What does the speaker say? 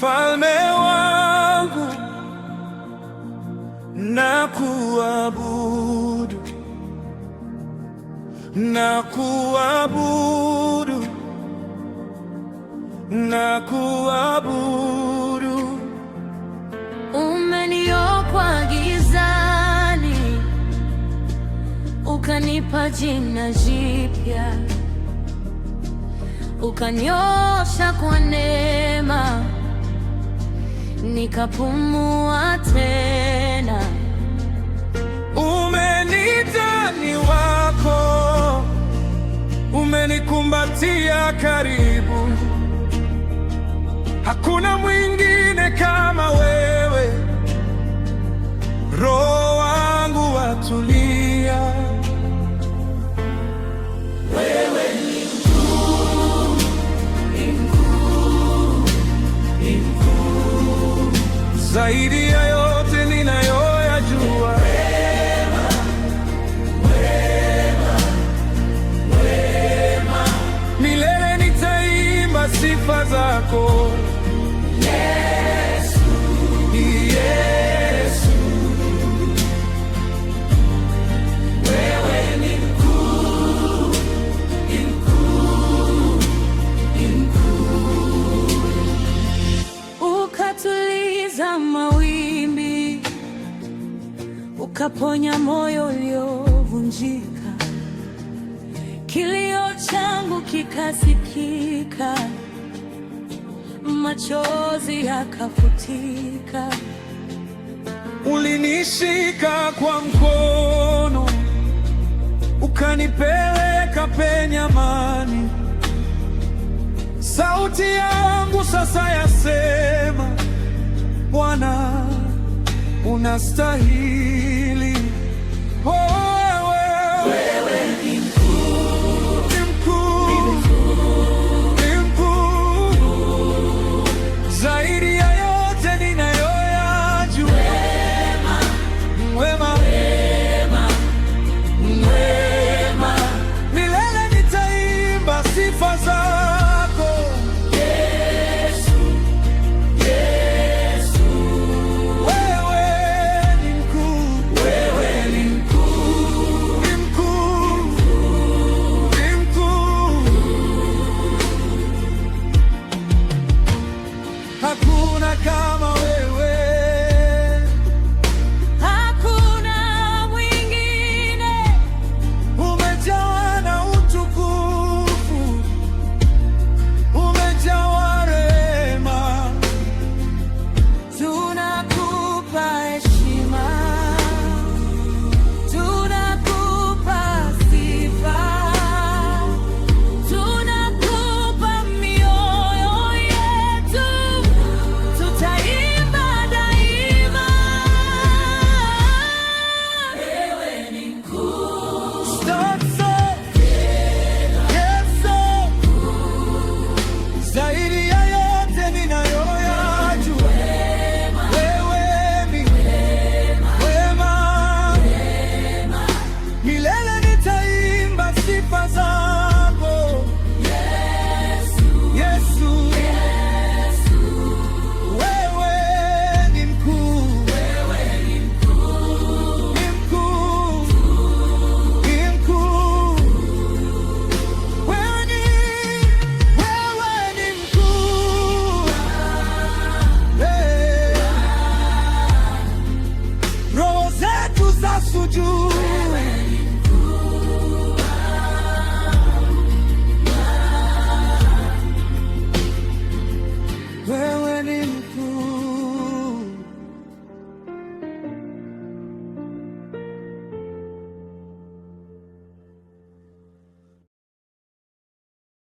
Mfalme wangu, nakuabudu, nakuabudu, nakuabudu. Umeniokoa gizani, ukanipa jina jipya, ukaniosha kwa neema, nikapumua tena. Umeniita ni wako, umenikumbatia karibu. Hakuna mwingine kama wewe, roho wangu watulia. Wewe ni mkuu, ni mkuu, ni mkuu zaidi ya yote ninayoyajua. Wema, wema, wema, milele nitaimba sifa zako. Yesu, Yesu, wewe ni mkuu, ni mkuu, ni mkuu. Ukatuliza mawimbi, ukaponya moyo uliovunjika, kilio changu kikasikika, machozi yakafutika. Ulinishika kwa mkono, ukanipeleka penye amani. Sauti yangu sasa yasema, Bwana unastahili. Wewe